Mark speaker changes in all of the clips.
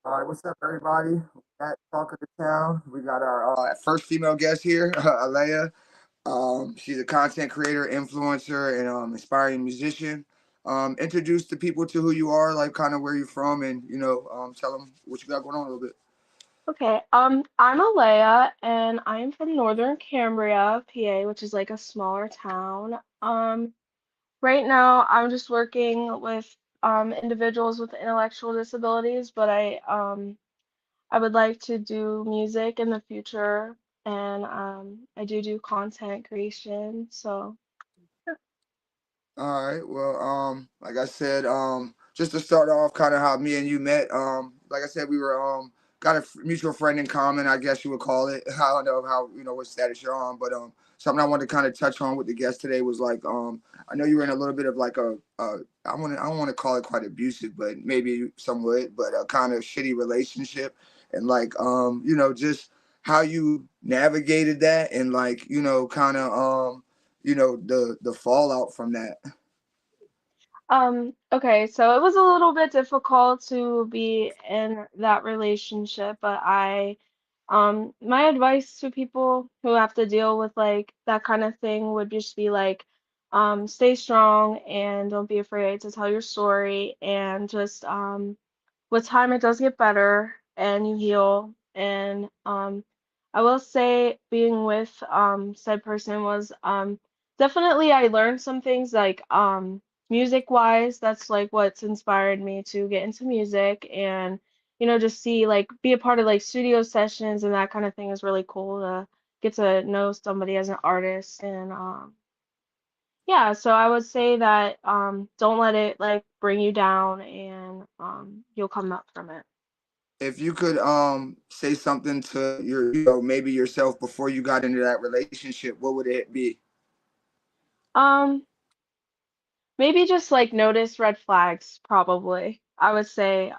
Speaker 1: All right, what's up, everybody? At Talk of the Town, we got our first female guest here, Alaya. She's a content creator, influencer, and inspiring musician. Introduce the people to who you are, like kind of where you're from, and tell them what you got going on a little bit.
Speaker 2: Okay, I'm Alaya, and I'm from Northern Cambria, PA, which is like a smaller town. Right now, I'm just working with individuals with intellectual disabilities, but I would like to do music in the future, and I do content creation. So,
Speaker 1: All right. Well, like I said, just to start off, kind of how me and you met. Like I said, we were got a mutual friend in common, I guess you would call it. I don't know how what status you're on, but something I wanted to kind of touch on with the guest today was like I know you were in a little bit of like I don't want to call it quite abusive, but maybe somewhat, but a kind of shitty relationship, and like just how you navigated that, and like kind of the fallout from that.
Speaker 2: okay, so it was a little bit difficult to be in that relationship, but my advice to people who have to deal with like that kind of thing would just be like, stay strong and don't be afraid to tell your story and just, with time it does get better and you heal. And I will say being with said person was definitely I learned some things like music wise. That's like what's inspired me to get into music and just see like be a part of like studio sessions and that kind of thing is really cool to get to know somebody as an artist. And yeah, so I would say that don't let it like bring you down and you'll come up from it.
Speaker 1: If you could say something to your maybe yourself before you got into that relationship, what would it be?
Speaker 2: Um, Maybe just like notice red flags, probably. I would say,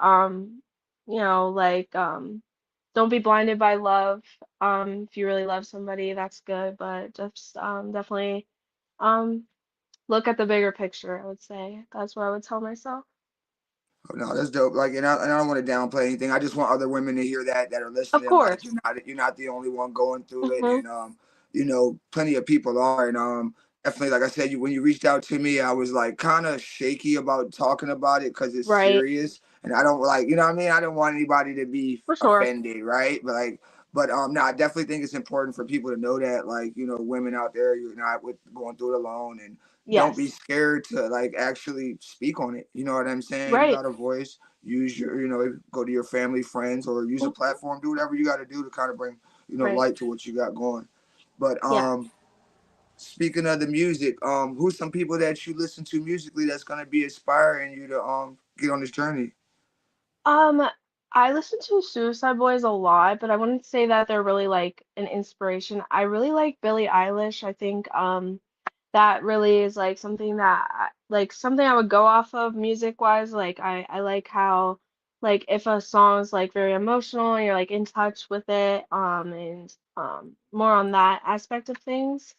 Speaker 2: like don't be blinded by love. If you really love somebody, that's good, but just definitely um look at the bigger picture, I would say. That's what I would tell myself.
Speaker 1: Oh, no, that's dope. Like, and I don't want to downplay anything. I just want other women to hear that are
Speaker 2: Of
Speaker 1: listening. Like,
Speaker 2: course.
Speaker 1: you're not the only one going through it,
Speaker 2: Mm-hmm.
Speaker 1: and plenty of people are. And definitely, like I said, when you reached out to me, I was like kind of shaky about talking about it because it's
Speaker 2: Right.
Speaker 1: serious, and I don't like, you know what I mean. I don't want anybody to be
Speaker 2: For sure.
Speaker 1: offended, right? But no, I definitely think it's important for people to know that, like, women out there, you're not going through it alone, and don't be
Speaker 2: Yes.
Speaker 1: scared to like actually speak on it. You know what I'm saying? You
Speaker 2: Right.
Speaker 1: got a voice. Use your, go to your family, friends, or use a
Speaker 2: Mhm.
Speaker 1: platform. Do whatever you got to do to kind of bring,
Speaker 2: Right.
Speaker 1: light to what you got going. But
Speaker 2: Yeah.
Speaker 1: speaking of the music, who's some people that you listen to musically that's gonna be inspiring you to get on this journey?
Speaker 2: Um, I listen to Suicide Boys a lot, but I wouldn't say that they're really like an inspiration. I really like Billie Eilish. I think that really is like something that like something I would go off of music wise. Like I like how like if a song is like very emotional and you're like in touch with it, and more on that aspect of things.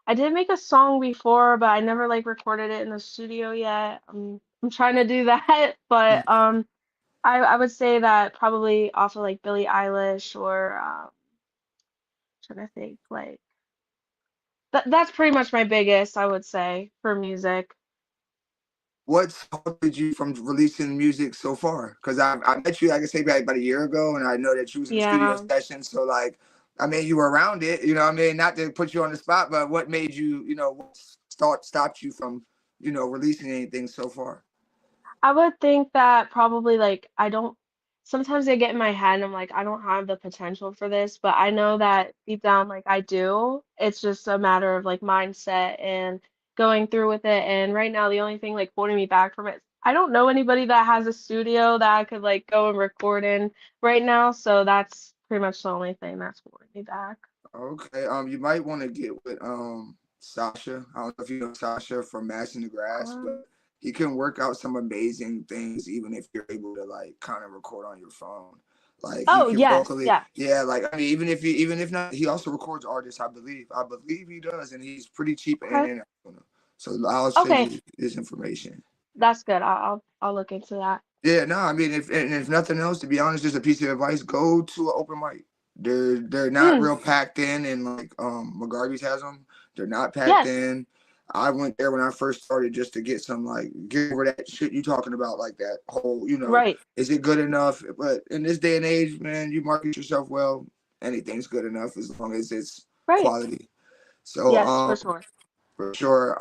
Speaker 2: I did make a song before, but I never like recorded it in the studio yet. I'm trying to do that, but I would say that probably off of like Billie Eilish or trying to think like that's pretty much my biggest, I would say, for music.
Speaker 1: What's halted you from releasing music so far? Because I met you, like I say, about a year ago, and I know that you was in studio
Speaker 2: Yeah.
Speaker 1: sessions. So like, I mean, you were around it. You know, what I mean, not to put you on the spot, but what made you, what stopped you from, releasing anything so far?
Speaker 2: I would think that probably like I don't sometimes I get in my head and I'm like I don't have the potential for this, but I know that deep down like I do. It's just a matter of like mindset and going through with it. And right now the only thing like holding me back from it, I don't know anybody that has a studio that I could like go and record in right now, so that's pretty much the only thing that's holding me back.
Speaker 1: Okay. You might want to get with Sasha. I don't know if you know Sasha from Mass in the Grass, but
Speaker 2: Um,
Speaker 1: he can work out some amazing things even if you're able to like kind of record on your phone. Like he
Speaker 2: oh
Speaker 1: can
Speaker 2: yes,
Speaker 1: vocally,
Speaker 2: yeah.
Speaker 1: yeah. Like I mean, even if not, he also records artists. I believe he does, and he's pretty cheap and
Speaker 2: Okay.
Speaker 1: in. So I'll send
Speaker 2: Okay,
Speaker 1: you this information.
Speaker 2: that's good. I'll look into that.
Speaker 1: Yeah, no, I mean, if nothing else, to be honest, just a piece of advice: go to an open mic. They're not
Speaker 2: Mm,
Speaker 1: real packed in, and like McGarvey's has them. They're not packed
Speaker 2: yes,
Speaker 1: in. I went there when I first started just to get some like get over that shit you talking about, like that whole,
Speaker 2: right,
Speaker 1: is it good enough? But in this day and age, man, you market yourself well, anything's good enough as long as it's
Speaker 2: right.
Speaker 1: quality. So
Speaker 2: Yes, for sure.
Speaker 1: for sure.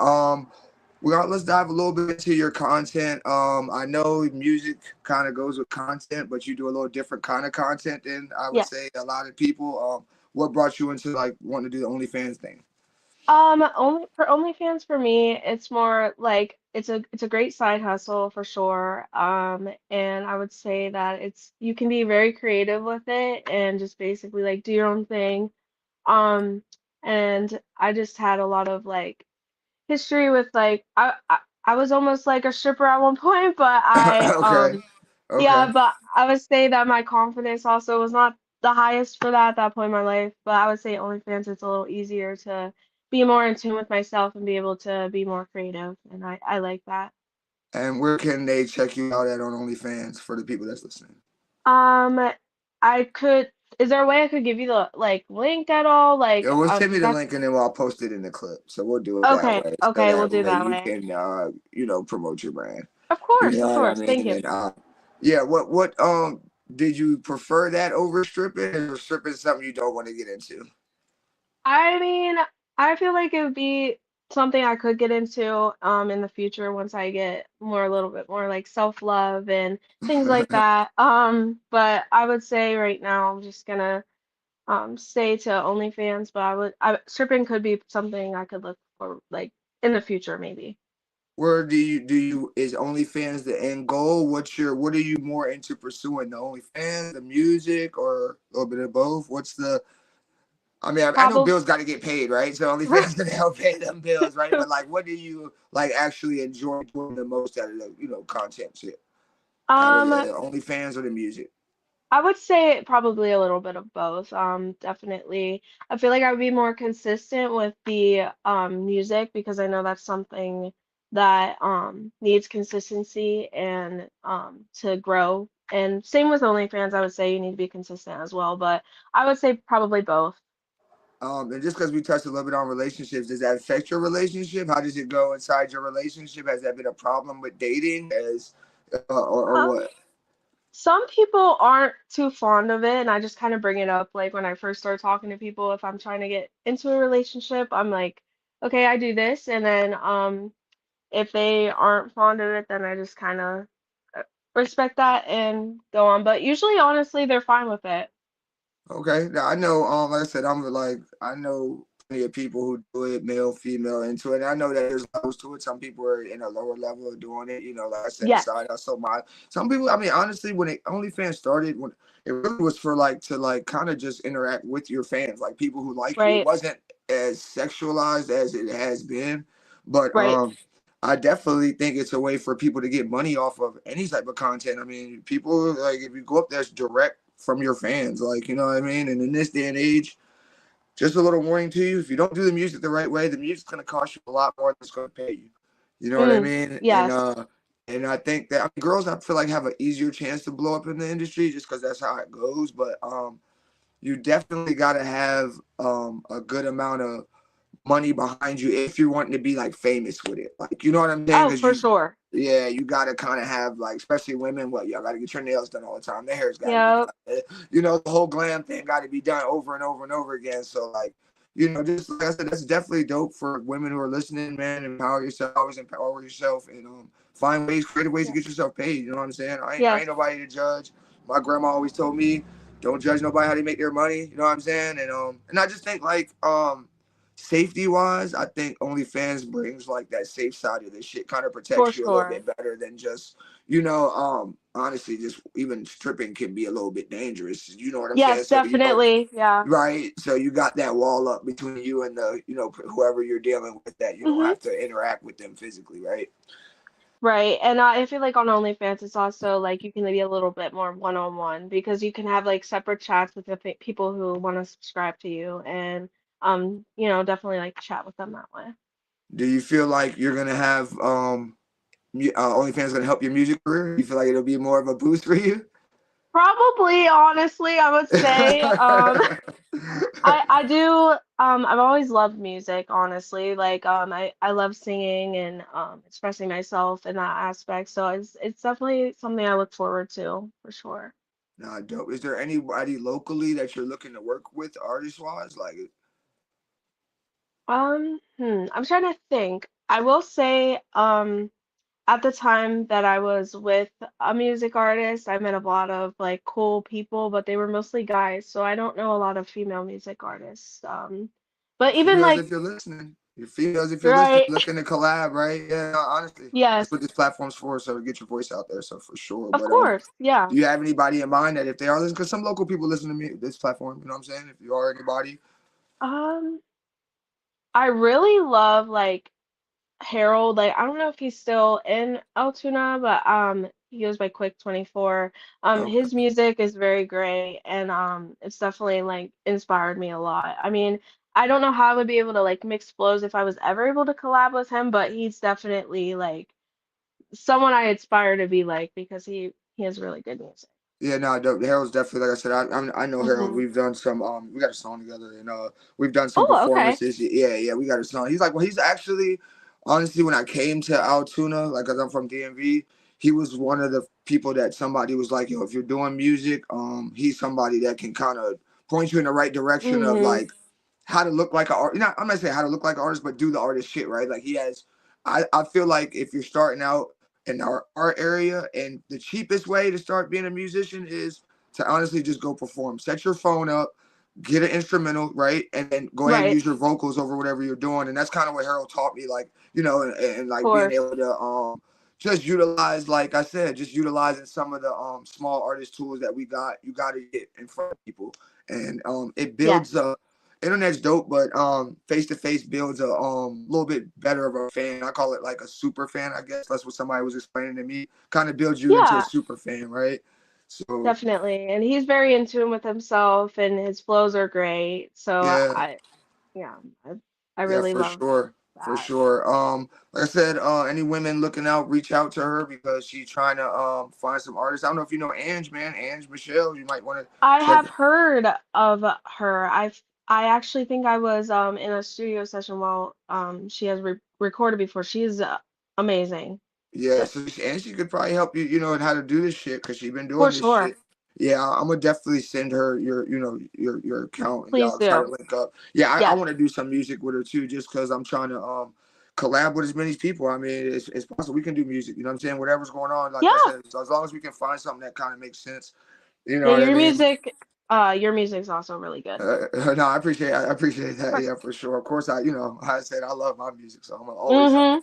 Speaker 1: Let's dive a little bit into your content. I know music kind of goes with content, but you do a little different kind of content than I would
Speaker 2: Yes.
Speaker 1: say a lot of people. What brought you into like wanting to do the OnlyFans thing?
Speaker 2: Only for OnlyFans for me, it's more like it's a great side hustle for sure. And I would say that it's you can be very creative with it and just basically like do your own thing. Um, and I just had a lot of like history with like I was almost like a stripper at one point, but I
Speaker 1: Okay, okay.
Speaker 2: yeah, but I would say that my confidence also was not the highest for that at that point in my life. But I would say OnlyFans it's a little easier to be more in tune with myself and be able to be more creative, and I like that.
Speaker 1: And where can they check you out at on OnlyFans for the people that's listening?
Speaker 2: Um, I could. Is there a way I could give you the like link at all? Like,
Speaker 1: Yeah, well, send me
Speaker 2: 'cause
Speaker 1: the
Speaker 2: that's
Speaker 1: link and then I'll post it in the clip. So we'll do it that
Speaker 2: okay.
Speaker 1: way, so
Speaker 2: Okay, we'll
Speaker 1: that
Speaker 2: do
Speaker 1: way
Speaker 2: that
Speaker 1: you
Speaker 2: way.
Speaker 1: can promote your brand. You
Speaker 2: Of
Speaker 1: know what I
Speaker 2: course.
Speaker 1: mean?
Speaker 2: Thank you.
Speaker 1: And yeah, what did you prefer that over stripping, or stripping something you don't want to get into?
Speaker 2: I mean, I feel like it would be something I could get into in the future once I get more a little bit more like self-love and things like that. But I would say right now I'm just gonna stay to OnlyFans, but stripping could be something I could look for like in the future maybe.
Speaker 1: Where do you is OnlyFans the end goal? What are you more into pursuing? The OnlyFans, the music, or a little bit of both? What's the I mean, I know
Speaker 2: Probably
Speaker 1: bills got to get paid, right? So OnlyFans gonna help pay them bills, right? But like, what do you like actually enjoy doing the most out of the content shit? Out of
Speaker 2: um
Speaker 1: the OnlyFans or the music?
Speaker 2: I would say probably a little bit of both. Definitely. I feel like I would be more consistent with the music because I know that's something that needs consistency and to grow. And same with OnlyFans, I would say you need to be consistent as well, but I would say probably both.
Speaker 1: And just because we touched a little bit on relationships, does that affect your relationship? How does it go inside your relationship? Has that been a problem with dating, as or
Speaker 2: Um,
Speaker 1: what?
Speaker 2: some people aren't too fond of it, and I just kind of bring it up like when I first start talking to people if I'm trying to get into a relationship, I'm like, okay, I do this, and then if they aren't fond of it, then I just kind of respect that and go on. But usually, honestly, they're fine with it.
Speaker 1: Okay, now I know. Like I said, I know plenty of people who do it, male, female, into it. And I know that there's levels to it. Some people are in a lower level of doing it. Like I said,
Speaker 2: Yes,
Speaker 1: aside hustle. Some people. I mean, honestly, when OnlyFans started, when it really was for like to like kind of just interact with your fans, like people who like you. It
Speaker 2: right,
Speaker 1: wasn't as sexualized as it has been, but
Speaker 2: right.
Speaker 1: I definitely think it's a way for people to get money off of any type of content. I mean, people like if you go up there, it's direct from your fans, like you know what I mean. And in this day and age, just a little warning to you: if you don't do the music the right way, the music's gonna cost you a lot more than it's gonna pay you. You know what I
Speaker 2: Mm,
Speaker 1: mean?
Speaker 2: yes,
Speaker 1: And I think that girls, I feel like, have an easier chance to blow up in the industry just because that's how it goes. But you definitely got to have a good amount of money behind you if you're wanting to be like famous with it. Like, you know what I'm saying?
Speaker 2: oh,
Speaker 1: Because
Speaker 2: for sure.
Speaker 1: yeah, you gotta kind of have like, especially women. What y'all gotta get your nails done all the time. Their hair's gotta be
Speaker 2: Yeah,
Speaker 1: done. The whole glam thing got to be done over and over and over again. So like, just like I said, that's definitely dope for women who are listening, man. Empower yourself, always empower yourself, and find ways, creative ways to
Speaker 2: yeah,
Speaker 1: get yourself paid. You know what I'm saying? I ain't
Speaker 2: yes,
Speaker 1: nobody to judge. My grandma always told me, don't judge nobody how they make their money. You know what I'm saying? And I just think like safety wise, I think OnlyFans brings like that safe side of this shit, kind of
Speaker 2: for
Speaker 1: protects you a little
Speaker 2: sure.
Speaker 1: bit better than just, honestly, just even stripping can be a little bit dangerous. You know what I'm saying?
Speaker 2: Yes,
Speaker 1: So,
Speaker 2: definitely. Yeah.
Speaker 1: right. So you got that wall up between you and whoever you're dealing with, that you don't
Speaker 2: Hmm.
Speaker 1: have to interact with them physically, right?
Speaker 2: Right. And I feel like on OnlyFans, it's also like you can be a little bit more one-on-one because you can have like separate chats with the people who want to subscribe to you and definitely like chat with them that way.
Speaker 1: Do you feel like you're gonna have OnlyFans gonna help your music career? You feel like it'll be more of a boost for you?
Speaker 2: Probably, honestly, I would say. I do I've always loved music, honestly. Like I love singing and expressing myself in that aspect. So it's definitely something I look forward to for sure.
Speaker 1: Nah, dope. Is there anybody locally that you're looking to work with, artist wise? Like,
Speaker 2: I'm trying to think. I will say, at the time that I was with a music artist, I met a lot of like cool people, but they were mostly guys, so I don't know a lot of female music artists. But even
Speaker 1: females,
Speaker 2: like,
Speaker 1: if you're listening, your females, if you're listening,
Speaker 2: right,
Speaker 1: looking to collab, right? Yeah, no, honestly, that's
Speaker 2: yes,
Speaker 1: what this platform's for. So to get your voice out there, so for sure.
Speaker 2: of
Speaker 1: But
Speaker 2: course, yeah.
Speaker 1: do you have anybody in mind that if they are listening, because some local people listen to me this platform, you know what I'm saying? If you are anybody,
Speaker 2: Um, I really love like Harold. Like, I don't know if he's still in Altoona, but he goes by Quick 24.
Speaker 1: okay,
Speaker 2: His music is very great, and it's definitely like inspired me a lot. I mean, I don't know how I would be able to like mix flows if I was ever able to collab with him, but he's definitely like someone I aspire to be like because he has really good music.
Speaker 1: yeah, no, dope. Harold's definitely, like I said, I know Harold.
Speaker 2: Hmm.
Speaker 1: We've done some, we got a song together, and we've done some
Speaker 2: Oh, okay.
Speaker 1: performances. Yeah, yeah, we got a song. He's like, well, he's actually, honestly, when I came to Altoona, like, cause I'm from DMV, he was one of the people that somebody was like, yo, if you're doing music, he's somebody that can kind of point you in the right direction of
Speaker 2: Hmm.
Speaker 1: like how to look like an artist. Not, I'm not saying how to look like an artist, but do the artist shit, right? Like he has. I feel like if you're starting out in our art area, and the cheapest way to start being a musician is to honestly just go perform. Set your phone up, get an instrumental, right, and then go ahead and
Speaker 2: Right.
Speaker 1: use your vocals over whatever you're doing. And that's kind of what Harold taught me, like and
Speaker 2: Of
Speaker 1: like being
Speaker 2: course.
Speaker 1: able to just utilize, like I said, just utilizing some of the small artist tools that we got. You got to get in front of people, and it builds
Speaker 2: Yes.
Speaker 1: a internet's dope, but face to face builds a little bit better of a fan. I call it like a super fan, I guess. That's what somebody was explaining to me. Kind of builds you into a
Speaker 2: Yeah.
Speaker 1: super fan, right? So
Speaker 2: Definitely. And he's very in tune with himself and his flows are great. So
Speaker 1: yeah,
Speaker 2: yeah, I, I
Speaker 1: yeah,
Speaker 2: really
Speaker 1: for
Speaker 2: love
Speaker 1: sure. For
Speaker 2: that.
Speaker 1: sure. Like I said, any women looking out, reach out to her because she's trying to find some artists. I don't know if you know Ange, man. Ange Michelle. You might want to
Speaker 2: I
Speaker 1: check
Speaker 2: have heard of her. I actually think I was in a studio session while she has recorded before. She's amazing.
Speaker 1: Yeah,
Speaker 2: But
Speaker 1: so and she could probably help you, and how to do this shit because she been
Speaker 2: for
Speaker 1: doing this
Speaker 2: sure.
Speaker 1: shit. Yeah, I'm gonna definitely send her your account and
Speaker 2: Please
Speaker 1: y'all try to
Speaker 2: do.
Speaker 1: link up. Yeah, I
Speaker 2: Yes.
Speaker 1: want to do some music with her too, just because I'm trying to collab with as many people. I mean, it's possible we can do music. You know what I'm saying? Whatever's going on, like I
Speaker 2: Yeah.
Speaker 1: said, so as long as we can find something that kind of makes sense. You know
Speaker 2: Yeah,
Speaker 1: what I mean?
Speaker 2: your music's also really good.
Speaker 1: No, I appreciate that.
Speaker 2: For
Speaker 1: Yeah, for sure. Of course, I said I love my music, so I'm gonna always help.
Speaker 2: mm-hmm.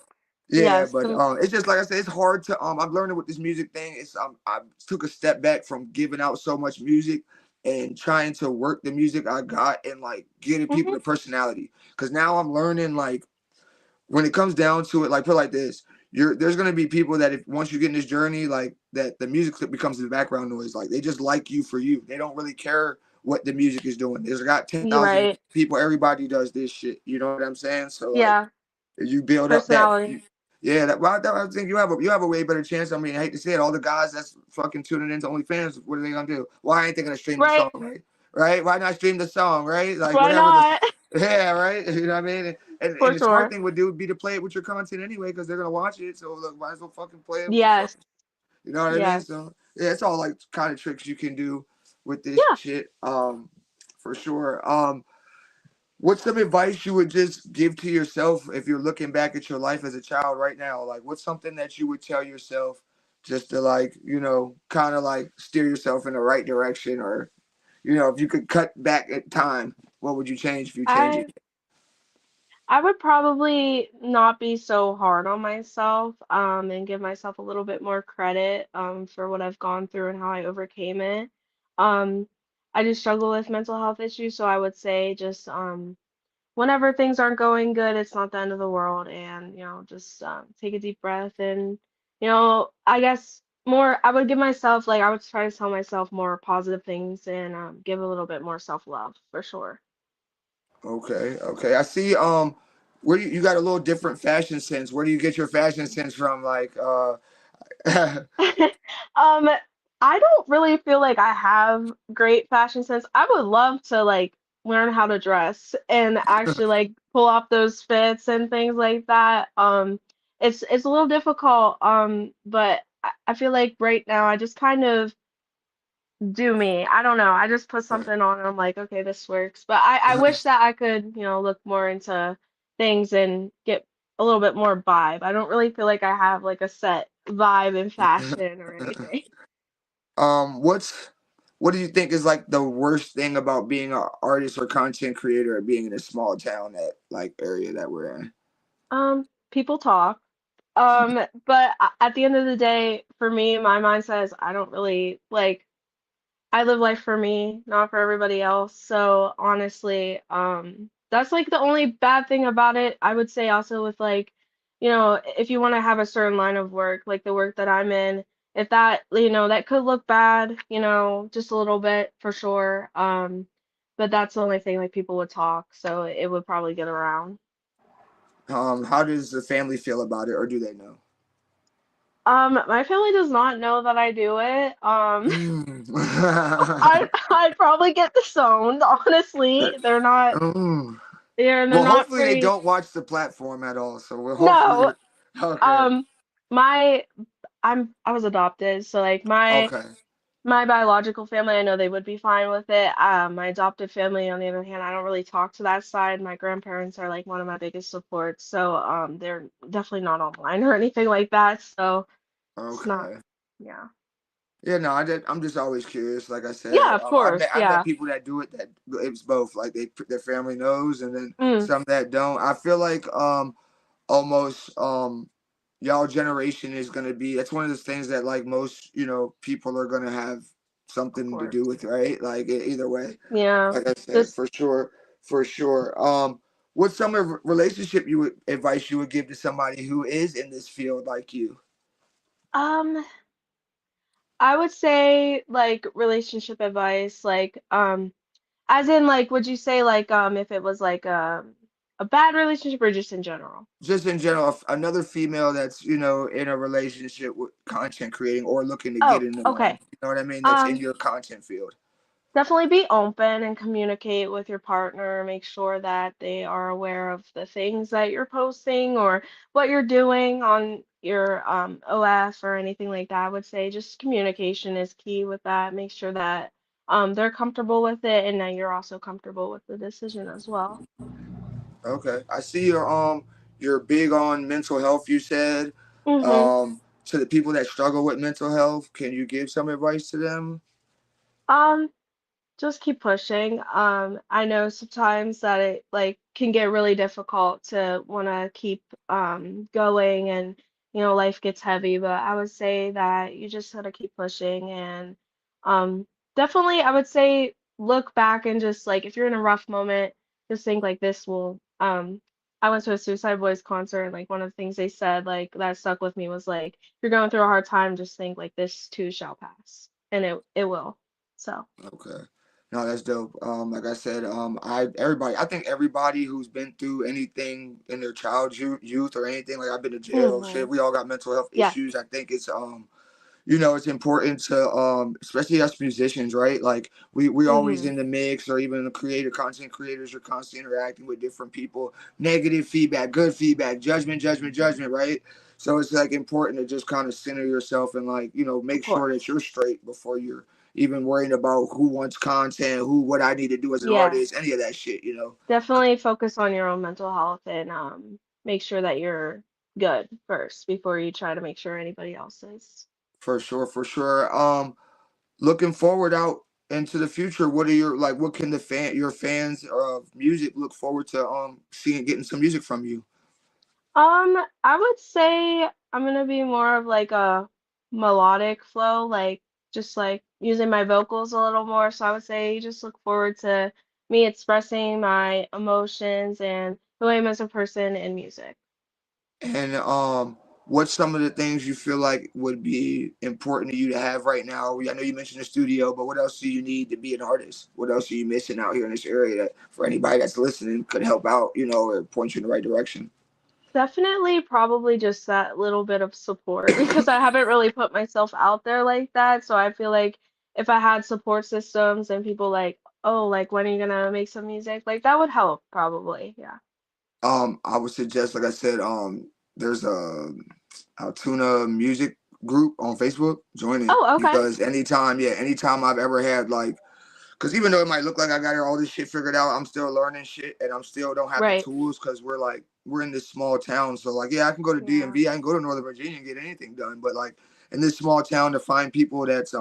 Speaker 1: Yeah,
Speaker 2: Yes.
Speaker 1: but it's just like I said, it's hard to I'm learning with this music thing. It's I took a step back from giving out so much music and trying to work the music I got and like getting people
Speaker 2: Hmm.
Speaker 1: the personality. Because now I'm learning like when it comes down to it, like put it like this, there's gonna be people that if once you get in this journey, like that the music becomes the background noise. Like they just like you for you. They don't really care what the music is doing. There's got ten
Speaker 2: You're
Speaker 1: thousand
Speaker 2: right.
Speaker 1: people. Everybody does this shit. You know what I'm saying? So like
Speaker 2: Yeah.
Speaker 1: you build up that.
Speaker 2: Personality.
Speaker 1: Yeah, I think you have a way better chance. I mean, I hate to say it, all the guys that's fucking tuning into OnlyFans, what are they gonna do? Why ain't they gonna stream the
Speaker 2: Right.
Speaker 1: song, right? Right? Why not stream the song, right? Like
Speaker 2: Why
Speaker 1: whatever the
Speaker 2: not?
Speaker 1: yeah, right. You know what I mean? And
Speaker 2: For
Speaker 1: the smart
Speaker 2: sure.
Speaker 1: thing would do would be to play it with your content anyway, because they're gonna watch it. So look, might as well fucking play it with the
Speaker 2: Yes.
Speaker 1: fucking. You know what I mean?
Speaker 2: Yes.
Speaker 1: So yeah, it's all like kind of tricks you can do with this
Speaker 2: Yeah.
Speaker 1: shit. For sure. What's some advice you would just give to yourself if you're looking back at your life as a child right now? Like, what's something that you would tell yourself just to like, kind of like steer yourself in the right direction, or if you could cut back at time, what would you change if you change it?
Speaker 2: I I would probably not be so hard on myself, and give myself a little bit more credit, for what I've gone through and how I overcame it. Um, I do struggle with mental health issues, so I would say just, whenever things aren't going good, it's not the end of the world, and just take a deep breath and I guess more. I would give myself like I would try to tell myself more positive things and give a little bit more self-love for sure.
Speaker 1: Okay, okay. I see. where you got a little different fashion sense. Where do you get your fashion sense from? Like,
Speaker 2: Um, I don't really feel like I have great fashion sense. I would love to like learn how to dress and actually like pull off those fits and things like that. It's a little difficult, but I feel like right now I just kind of do me. I don't know. I just put something on and I'm like, okay, this works. But I wish that I could, look more into things and get a little bit more vibe. I don't really feel like I have like a set vibe in fashion or anything.
Speaker 1: what's what do you think is like the worst thing about being an artist or content creator, being in a small town that like area that we're in?
Speaker 2: People talk. But at the end of the day, for me, my mindset is I don't really like I live life for me, not for everybody else. So honestly, that's like the only bad thing about it. I would say also with like, if you want to have a certain line of work, like the work that I'm in, if that, that could look bad, just a little bit for sure. But that's the only thing like people would talk, so it would probably get around.
Speaker 1: How does the family feel about it, or do they know?
Speaker 2: My family does not know that I do it.
Speaker 1: Mm.
Speaker 2: I'd probably get disowned, honestly.
Speaker 1: Mm.
Speaker 2: They're
Speaker 1: Well,
Speaker 2: not
Speaker 1: hopefully they
Speaker 2: very.
Speaker 1: don't watch the platform at all. So we're hopefully
Speaker 2: No,
Speaker 1: okay.
Speaker 2: um, my I was adopted, so like
Speaker 1: Okay.
Speaker 2: my biological family, I know they would be fine with it. My adopted family, on the other hand, I don't really talk to that side. My grandparents are like one of my biggest supports, so they're definitely not online or anything like that. So it's not,
Speaker 1: Okay.
Speaker 2: yeah,
Speaker 1: Yeah, no, I'm just always curious. Like I said,
Speaker 2: yeah, of
Speaker 1: I met
Speaker 2: course,
Speaker 1: people that do it that it's both. Like their family knows, and then
Speaker 2: mm,
Speaker 1: some that don't. I feel like almost y'all generation is gonna be. That's one of those things that like most people are gonna have
Speaker 2: of
Speaker 1: something to
Speaker 2: course,
Speaker 1: do with, right? Like either way.
Speaker 2: yeah.
Speaker 1: Like I said,
Speaker 2: Just
Speaker 1: for sure. What's some of relationship advice you would give to somebody who is in this field like you?
Speaker 2: um, I would say like relationship advice, like as in like, would you say like if it was like a bad relationship or just in general?
Speaker 1: Just in general, another female that's in a relationship with content creating or looking to get
Speaker 2: Oh,
Speaker 1: into one.
Speaker 2: okay.
Speaker 1: You know what I mean? That's in
Speaker 2: Um,
Speaker 1: your content field.
Speaker 2: Definitely be open and communicate with your partner. Make sure that they are aware of the things that you're posting or what you're doing on your OS or anything like that. I would say just communication is key with that. Make sure that they're comfortable with it and that you're also comfortable with the decision as well.
Speaker 1: Okay, I see you're big on mental health. You said
Speaker 2: Mm-hmm.
Speaker 1: to the people that struggle with mental health, can you give some advice to them?
Speaker 2: Um, just keep pushing. I know sometimes that it like can get really difficult to want to keep going and life gets heavy, but I would say that you just gotta keep pushing and um definitely I would say look back and just like if you're in a rough moment, just think like this will I went to a Suicide Boys concert and like one of the things they said like that stuck with me was like if you're going through a hard time, just think like this too shall pass. And it will. So.
Speaker 1: Okay. No, that's dope. Like I said, I think everybody who's been through anything in their youth or anything, like I've been to jail,
Speaker 2: Hmm.
Speaker 1: shit, we all got mental health
Speaker 2: Yes.
Speaker 1: issues. I think it's it's important to especially us musicians, right? Like we always
Speaker 2: Hmm.
Speaker 1: in the mix, or even the content creators are constantly interacting with different people, negative feedback, good feedback, judgment, right? So it's like important to just kind of center yourself and like
Speaker 2: Of
Speaker 1: make sure that
Speaker 2: course.
Speaker 1: you're straight before you're even worrying about who wants content, who what I need to do as an
Speaker 2: Yeah.
Speaker 1: artist, any of that shit.
Speaker 2: Definitely focus on your own mental health and make sure that you're good first before you try to make sure anybody else is.
Speaker 1: For sure, for sure. Looking forward out into the future, what are your like? What can your fans of music look forward to seeing getting some music from you?
Speaker 2: I would say I'm gonna be more of like a melodic flow, like just like using my vocals a little more. So I would say just look forward to me expressing my emotions and who I am as a person in music.
Speaker 1: And what's some of the things you feel like would be important to you to have right now? I know you mentioned the studio, but what else do you need to be an artist? What else are you missing out here in this area that for anybody that's listening could help out, or point you in the right direction?
Speaker 2: Definitely probably just that little bit of support because I haven't really put myself out there like that. So I feel like if I had support systems and people like, oh, like when are you gonna make some music? Like that would help probably. Yeah.
Speaker 1: I would suggest, like I said, there's a Altoona music group on Facebook. Join it
Speaker 2: Oh, okay.
Speaker 1: because anytime I've ever had like, because even though it might look like I got all this shit figured out, I'm still learning shit and I'm still don't have the
Speaker 2: Right.
Speaker 1: tools because we're in this small town. So like, yeah, I can go to
Speaker 2: Yeah.
Speaker 1: DMV, I can go to Northern Virginia and get anything done, but like in this small town to find people that's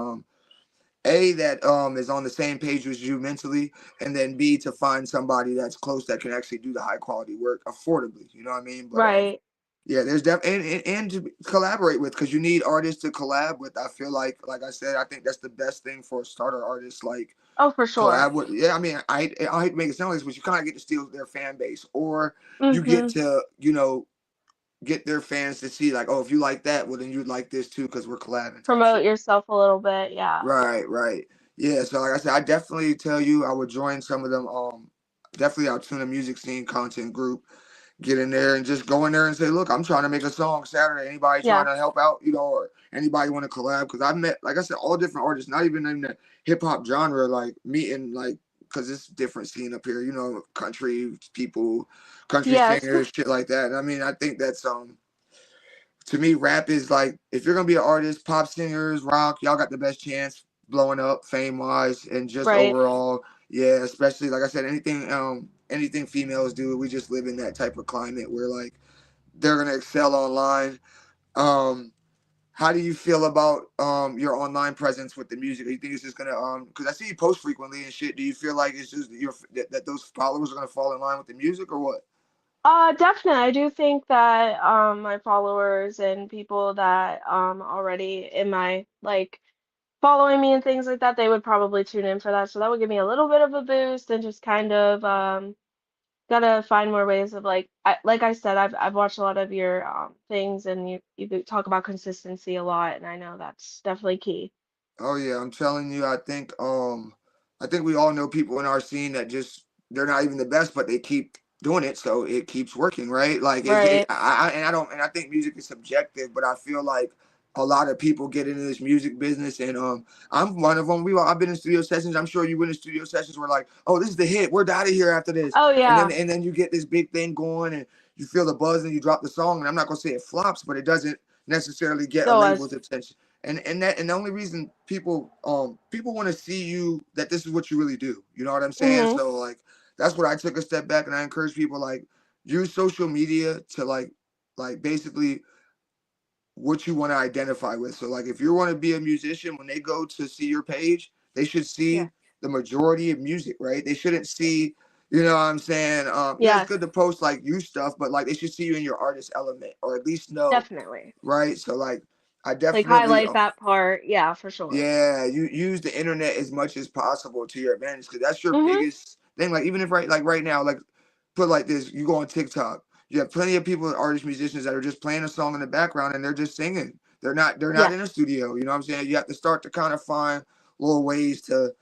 Speaker 1: that is on the same page as you mentally, and then B to find somebody that's close that can actually do the high quality work affordably. You know what I mean? But
Speaker 2: Right.
Speaker 1: yeah, there's and to collaborate with because you need artists to collab with. I feel like I said, I think that's the best thing for a starter artist. Like
Speaker 2: Oh, for sure.
Speaker 1: collab with, yeah. I mean, I hate to make it sound like this, but you kind of get to steal their fan base, or you get
Speaker 2: Mm-hmm.
Speaker 1: to get their fans to see like, oh, if you like that, well then you'd like this too because we're collabing type
Speaker 2: Promote
Speaker 1: shit.
Speaker 2: yourself a little bit. Yeah.
Speaker 1: Right, right. Yeah, so like I said, I definitely tell you I would join some of them definitely our tuna music scene content group. Get in there and just go in there and say, look, I'm trying to make a song Saturday. Anybody trying
Speaker 2: Yeah.
Speaker 1: to help out, or anybody want to collab? Because I've met, like I said, all different artists, not even in the hip hop genre, like meeting like because it's different scene up here, country people, country
Speaker 2: Yes.
Speaker 1: singers, shit like that. And I mean, I think that's to me, rap is like if you're gonna be an artist, pop singers, rock, y'all got the best chance blowing up, fame wise, and just
Speaker 2: Right.
Speaker 1: overall, yeah. Especially like I said, anything females do, we just live in that type of climate where like they're gonna excel online. Um, how do you feel about your online presence with the music? Do you think it's just gonna because I see you post frequently and shit. Do you feel like it's just that those followers are gonna fall in line with the music or what?
Speaker 2: Definitely. I do think that my followers and people that already in my like following me and things like that, they would probably tune in for that. So that would give me a little bit of a boost and just kind of gotta find more ways of like I said, I've watched a lot of your things and you talk about consistency a lot and I know that's definitely key.
Speaker 1: Oh yeah, I'm telling you, I think we all know people in our scene that just they're not even the best, but they keep doing it, so it keeps working, right? Like
Speaker 2: Right.
Speaker 1: and I don't and I think music is subjective, but I feel like a lot of people get into this music business, and I'm one of them. I've been in studio sessions. I'm sure you went in studio sessions where like, oh, this is the hit. We're out of here after this,
Speaker 2: Oh
Speaker 1: and then
Speaker 2: yeah.
Speaker 1: and then you get this big thing going, and you feel the buzz, and you drop the song, and I'm not gonna say it flops, but it doesn't necessarily get a
Speaker 2: So as
Speaker 1: label's attention and the only reason people want to see you that this is what you really do. You know what I'm saying?
Speaker 2: mm-hmm.
Speaker 1: So like that's what I took a step back and I encourage people like use social media to like basically what you want to identify with. So like if you want to be a musician, when they go to see your page, they should
Speaker 2: Yeah.
Speaker 1: see the majority of music, right? They shouldn't see, you know what I'm saying? Yeah, it's
Speaker 2: Yes.
Speaker 1: good to post like you stuff, but like they should see you in your artist element or at least know,
Speaker 2: Definitely.
Speaker 1: right? So like I
Speaker 2: Like
Speaker 1: definitely
Speaker 2: highlight that part. Yeah, for sure.
Speaker 1: yeah, you use the internet as much as possible to your advantage because that's your
Speaker 2: Mm-hmm.
Speaker 1: biggest thing. Like even if right now, like put like this, you go on TikTok, you have plenty of people, artists, musicians that are just playing a song in the background and they're just singing. They're not in a
Speaker 2: Yes.
Speaker 1: studio. You know what I'm saying? You have to start to kind of find little ways to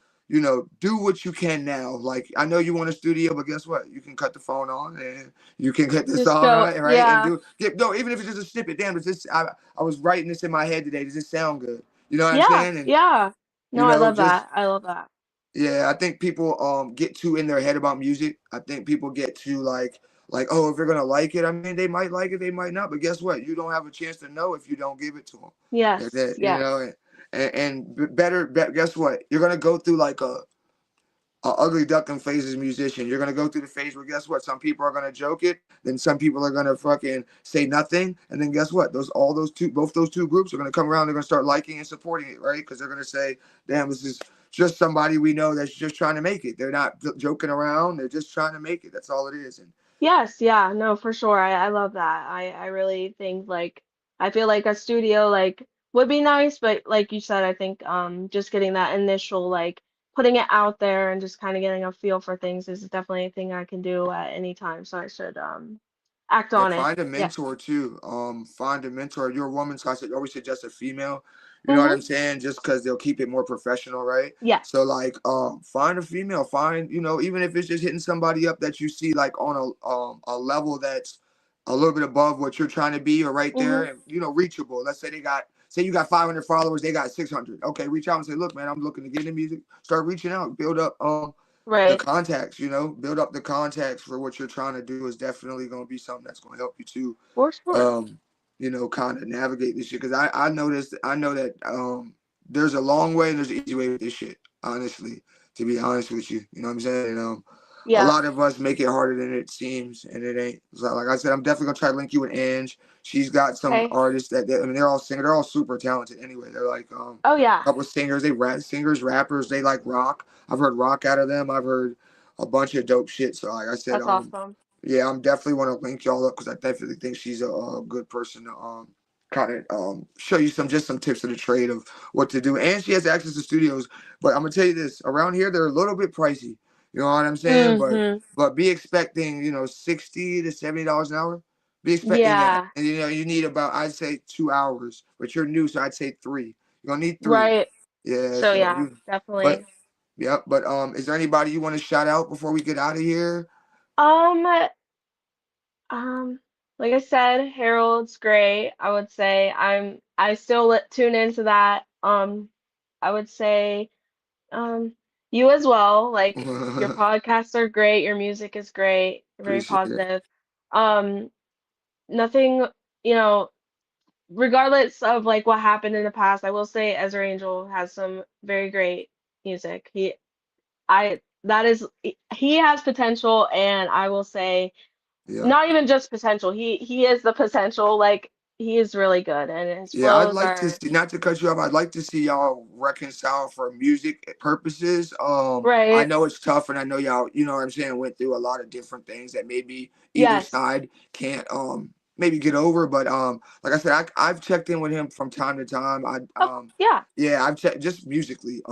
Speaker 1: do what you can now. Like I know you want a studio, but guess what? You can cut the phone on and you can get the
Speaker 2: Just
Speaker 1: song
Speaker 2: go.
Speaker 1: right and
Speaker 2: Yeah.
Speaker 1: do get no, even if it's just a snippet. Damn, does this I was writing this in my head today. Does this sound good? You know what I'm
Speaker 2: Yeah.
Speaker 1: saying? And
Speaker 2: Yeah. No, I love
Speaker 1: just
Speaker 2: that. I love that.
Speaker 1: yeah, I think people get too in their head about music. I think people get too like oh if they're gonna like it, I mean they might like it, they might not, but guess what? You don't have a chance to know if you don't give it to them. And
Speaker 2: Yes.
Speaker 1: then,
Speaker 2: Yes.
Speaker 1: guess what? You're gonna go through like a ugly duckling phase as a musician. You're gonna go through the phase where guess what? Some people are gonna joke it, then some people are gonna fucking say nothing, and then guess what? Both those two groups are gonna come around. They're gonna start liking and supporting it, right? Because they're gonna say, "Damn, this is just somebody we know that's just trying to make it. They're not joking around. They're just trying to make it. That's all it is." And
Speaker 2: Yes, yeah, no, for sure. I love that. I really think like I feel like a studio like would be nice, but like you said, I think just getting that initial like putting it out there and just kind of getting a feel for things is definitely a thing I can do at any time. So act
Speaker 1: Yeah,
Speaker 2: on it.
Speaker 1: find a
Speaker 2: Yeah.
Speaker 1: mentor too. Find a mentor. You're a woman, so I said always suggest a female. You know what
Speaker 2: Mhm.
Speaker 1: I'm saying? Just because they'll keep it more professional, right?
Speaker 2: Yes.
Speaker 1: So like, find a female. Find, even if it's just hitting somebody up that you see like on a level that's a little bit above what you're trying to be, or right there,
Speaker 2: Mhm.
Speaker 1: and reachable. Let's say say you got 500 followers, they got 600. Okay, reach out and say, look, man, I'm looking to get into music. Start reaching out, build up the
Speaker 2: Right.
Speaker 1: contacts. Build up the contacts for what you're trying to do is definitely going to be something that's going to help you too.
Speaker 2: For sure.
Speaker 1: um Kind of navigate this shit, because I know that there's a long way and there's an easy way with this shit, honestly, to be honest with you. You know what I'm saying? And a
Speaker 2: Yeah.
Speaker 1: lot of us make it harder than it seems, and it ain't. So like I said, I'm definitely gonna try to link you with Ange. She's got some
Speaker 2: Okay.
Speaker 1: artists I mean, they're all singers, they're all super talented anyway. They're like
Speaker 2: Oh yeah.
Speaker 1: a couple of singers, they rap singers, rappers, they like rock. I've heard rock out of them. I've heard a bunch of dope shit. So like I said,
Speaker 2: That's awesome.
Speaker 1: yeah, I'm definitely want to link y'all up, because I definitely think she's a good person to kind of show you some tips of the trade of what to do. And she has access to studios. But I'm gonna tell you this: around here, they're a little bit pricey. You know what I'm saying?
Speaker 2: Mhm.
Speaker 1: But be expecting, $60 to $70 an hour. Be expecting that,
Speaker 2: Yeah.
Speaker 1: and you need about, I'd say, 2 hours. But you're new, so I'd say three. You're gonna need three.
Speaker 2: Right.
Speaker 1: Yeah.
Speaker 2: So
Speaker 1: So
Speaker 2: yeah,
Speaker 1: but
Speaker 2: definitely.
Speaker 1: yeah. But is there anybody you want to shout out before we get out of here?
Speaker 2: Um, um, like I said, Harold's great. I would say I still tune into that. I would say um you as well. Like your podcasts are great, your music is great, very
Speaker 1: Appreciate it.
Speaker 2: positive. Um, nothing, you know, regardless of like what happened in the past, I will say Ezra Angel has some very great music. I that is he has potential, and I will say
Speaker 1: Yeah.
Speaker 2: not even just potential. He is the potential. Like he is really good, and his
Speaker 1: Yeah, I'd
Speaker 2: flows
Speaker 1: like to
Speaker 2: are
Speaker 1: see, not to cut you off, I'd like to see y'all reconcile for music purposes. I
Speaker 2: right.
Speaker 1: know it's tough, and I know y'all, you know what I'm saying, went through a lot of different things that maybe either
Speaker 2: Yes.
Speaker 1: side can't maybe get over. But like I said, I've checked in with him from time to time.
Speaker 2: Oh yeah.
Speaker 1: Yeah, I've checked just musically.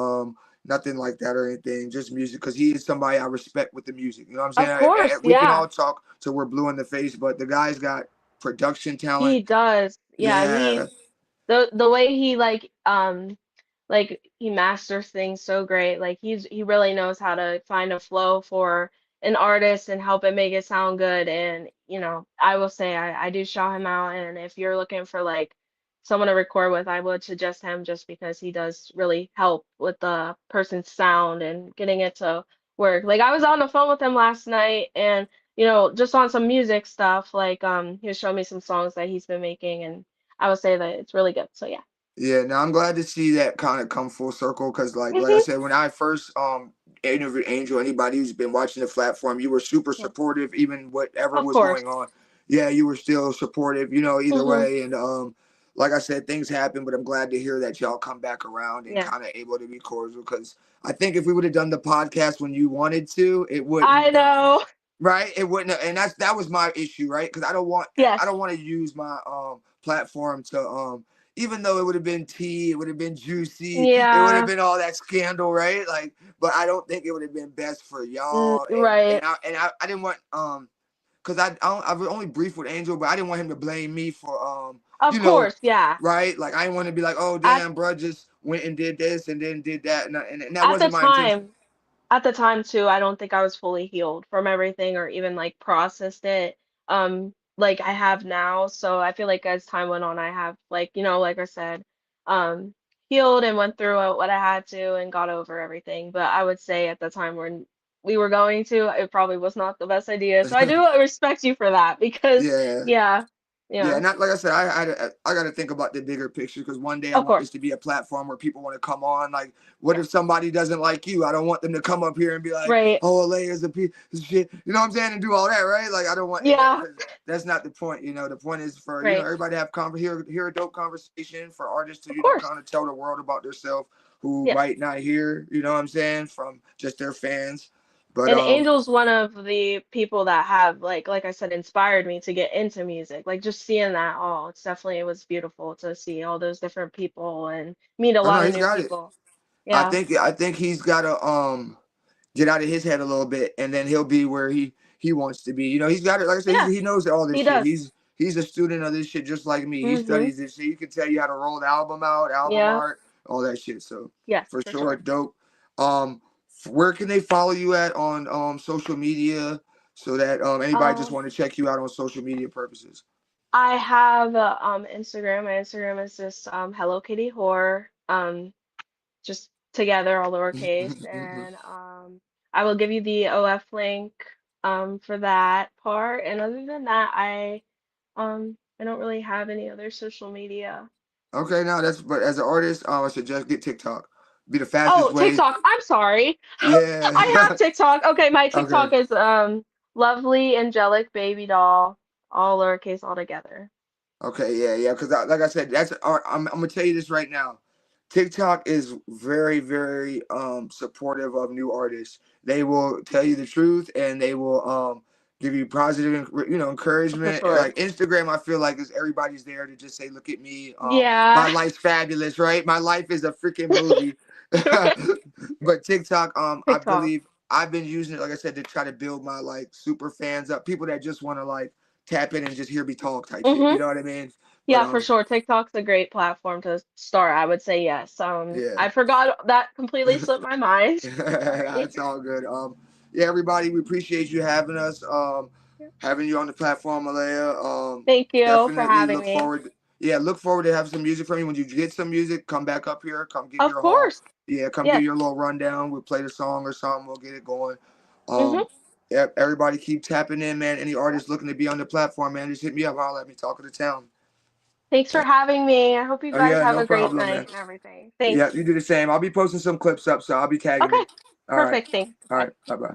Speaker 1: Nothing like that or anything, just music, because he is somebody I respect with the music. You know what I'm
Speaker 2: Of
Speaker 1: saying?
Speaker 2: course.
Speaker 1: We can
Speaker 2: Yeah.
Speaker 1: all talk till we're blue in the face, but the guy's got production talent.
Speaker 2: He does. Yeah.
Speaker 1: Yeah.
Speaker 2: The way he like he masters things so great. Like he really knows how to find a flow for an artist and help it make it sound good. And I will say I do shout him out. And if you're looking for like someone to record with, I would suggest him just because he does really help with the person's sound and getting it to work. Like I was on the phone with him last night and just on some music stuff, like he was showing me some songs that he's been making and I would say that it's really good. So yeah.
Speaker 1: Yeah, now I'm glad to see that kind of come full circle, because like I
Speaker 2: Hmm.
Speaker 1: said, when I first interviewed Angel, anybody who's been watching the platform, you were super
Speaker 2: Yeah.
Speaker 1: supportive, even whatever
Speaker 2: Of
Speaker 1: was
Speaker 2: course.
Speaker 1: going on. Yeah, you were still supportive, either
Speaker 2: Hmm.
Speaker 1: way. And like I said, things happen, but I'm glad to hear that y'all come back around and
Speaker 2: Yeah.
Speaker 1: kind of able to be cordial, because I think if we would have done the podcast when you wanted to, it
Speaker 2: I
Speaker 1: wouldn't have.
Speaker 2: know.
Speaker 1: Right, it wouldn't have, and that was my issue, right? Because I
Speaker 2: Yes.
Speaker 1: don't want to use my platform to even though it would have been tea, it would have been juicy, it would have
Speaker 2: Yeah.
Speaker 1: been all that scandal, right? Like, but I don't think it would have been best for y'all. And
Speaker 2: Right.
Speaker 1: I didn't want because I've only briefed with Angel, but I didn't want him to blame me for
Speaker 2: Of
Speaker 1: you know,
Speaker 2: course. Yeah.
Speaker 1: right? Like I didn't want to be like, oh
Speaker 2: At
Speaker 1: damn, bro, just went and did this and then did that, and that
Speaker 2: at the
Speaker 1: wasn't my intention.
Speaker 2: time, at the time too, I don't think I was fully healed from everything or even like processed it like I have now. So I feel like as time went on, I have like, like I said, um healed and went through what I had to and got over everything. But I would say at the time when we were going to, it probably was not the best idea. So I do respect you for that because
Speaker 1: Yeah.
Speaker 2: yeah,
Speaker 1: Yeah,
Speaker 2: yeah,
Speaker 1: not like I said. I got to think about the bigger picture, because one day I
Speaker 2: of
Speaker 1: want
Speaker 2: course.
Speaker 1: this to be a platform where people want to come on. Like, what
Speaker 2: Yeah.
Speaker 1: if somebody doesn't like you? I don't want them to come up here and be like,
Speaker 2: Right.
Speaker 1: "Oh, Alaya's a piece of shit." You know what I'm saying? And do all that, right? Like, I don't want, and
Speaker 2: Yeah,
Speaker 1: because that's not the point. The point is for
Speaker 2: right.
Speaker 1: everybody to have hear a dope conversation, for artists to
Speaker 2: Of course.
Speaker 1: kind of tell the world about themselves who
Speaker 2: Yes.
Speaker 1: might not hear. You know what I'm saying, from just their fans. But
Speaker 2: And Angel's one of the people that have like I said inspired me to get into music. Like just seeing that all, it was beautiful to see all those different people and meet a
Speaker 1: I know
Speaker 2: lot of
Speaker 1: he's
Speaker 2: new
Speaker 1: got it.
Speaker 2: people. Yeah.
Speaker 1: I think he's got to get out of his head a little bit, and then he'll be where he wants to be. You know, he's got it. Like I said,
Speaker 2: Yeah,
Speaker 1: he knows all this
Speaker 2: he
Speaker 1: shit.
Speaker 2: does.
Speaker 1: He's a student of this shit just like me. He
Speaker 2: Mhm.
Speaker 1: studies this shit. He can tell you how to roll the album out, album
Speaker 2: Yeah.
Speaker 1: art, all that shit. So
Speaker 2: Yes,
Speaker 1: for
Speaker 2: for
Speaker 1: sure,
Speaker 2: sure.
Speaker 1: dope. Where can they follow you at on social media so that anybody just
Speaker 2: Um,
Speaker 1: want to check you out on social media purposes?
Speaker 2: I have Instagram. My Instagram is just Hello Kitty Horror. Just together, all lowercase, and I will give you the OF link for that part. And other than that, I don't really have any other social media.
Speaker 1: Okay, now that's but as an artist, I suggest get TikTok. Be the fastest
Speaker 2: Oh,
Speaker 1: way.
Speaker 2: TikTok. I'm sorry. I
Speaker 1: Yeah.
Speaker 2: have TikTok. Okay, my
Speaker 1: Okay.
Speaker 2: TikTok is lovely angelic baby doll, all lowercase all together.
Speaker 1: Okay, yeah, yeah. Because like I said, I'm gonna tell you this right now. TikTok is very, very supportive of new artists. They will tell you the truth, and they will give you positive,
Speaker 2: For
Speaker 1: encouragement.
Speaker 2: sure.
Speaker 1: Like Instagram, I feel like is everybody's there to just say, "Look at me, my
Speaker 2: Yeah.
Speaker 1: life's fabulous, right? My life is a freaking movie." But TikTok, I
Speaker 2: TikTok.
Speaker 1: believe I've been using it, like I said, to try to build my like super fans up, people that just want to like tap in and just hear me talk type shit. You
Speaker 2: Mhm.
Speaker 1: know what I mean? But
Speaker 2: Yeah, for sure. TikTok's a great platform to start. I would say yes.
Speaker 1: yeah,
Speaker 2: I forgot that completely slipped my mind. Sorry.
Speaker 1: it's all good. Yeah, everybody, we appreciate you having us. Having you on the platform, Alaya.
Speaker 2: Thank you for
Speaker 1: Definitely
Speaker 2: having
Speaker 1: look
Speaker 2: me.
Speaker 1: forward. Yeah, look forward to have some music from you. When you get some music, come back up here. Come give
Speaker 2: Of
Speaker 1: your whole.
Speaker 2: course.
Speaker 1: Yeah, come give
Speaker 2: Yes.
Speaker 1: your little rundown. We'll play the song or something. We'll get it going.
Speaker 2: Mhm.
Speaker 1: Um, yeah, everybody keep tapping in, man. Any
Speaker 2: Yep.
Speaker 1: artists looking to be on the platform, man, just hit me up. I'll let me talk to the town.
Speaker 2: Thanks for having me. I hope you
Speaker 1: Oh
Speaker 2: guys
Speaker 1: yeah,
Speaker 2: have
Speaker 1: no
Speaker 2: a great
Speaker 1: problem, man.
Speaker 2: night and everything.
Speaker 1: Yeah,
Speaker 2: Thanks.
Speaker 1: you do the same. I'll be posting some clips up, so I'll be tagging
Speaker 2: Okay.
Speaker 1: you. All right.
Speaker 2: Perfect. Thanks.
Speaker 1: All
Speaker 2: Bye.
Speaker 1: right. Bye bye.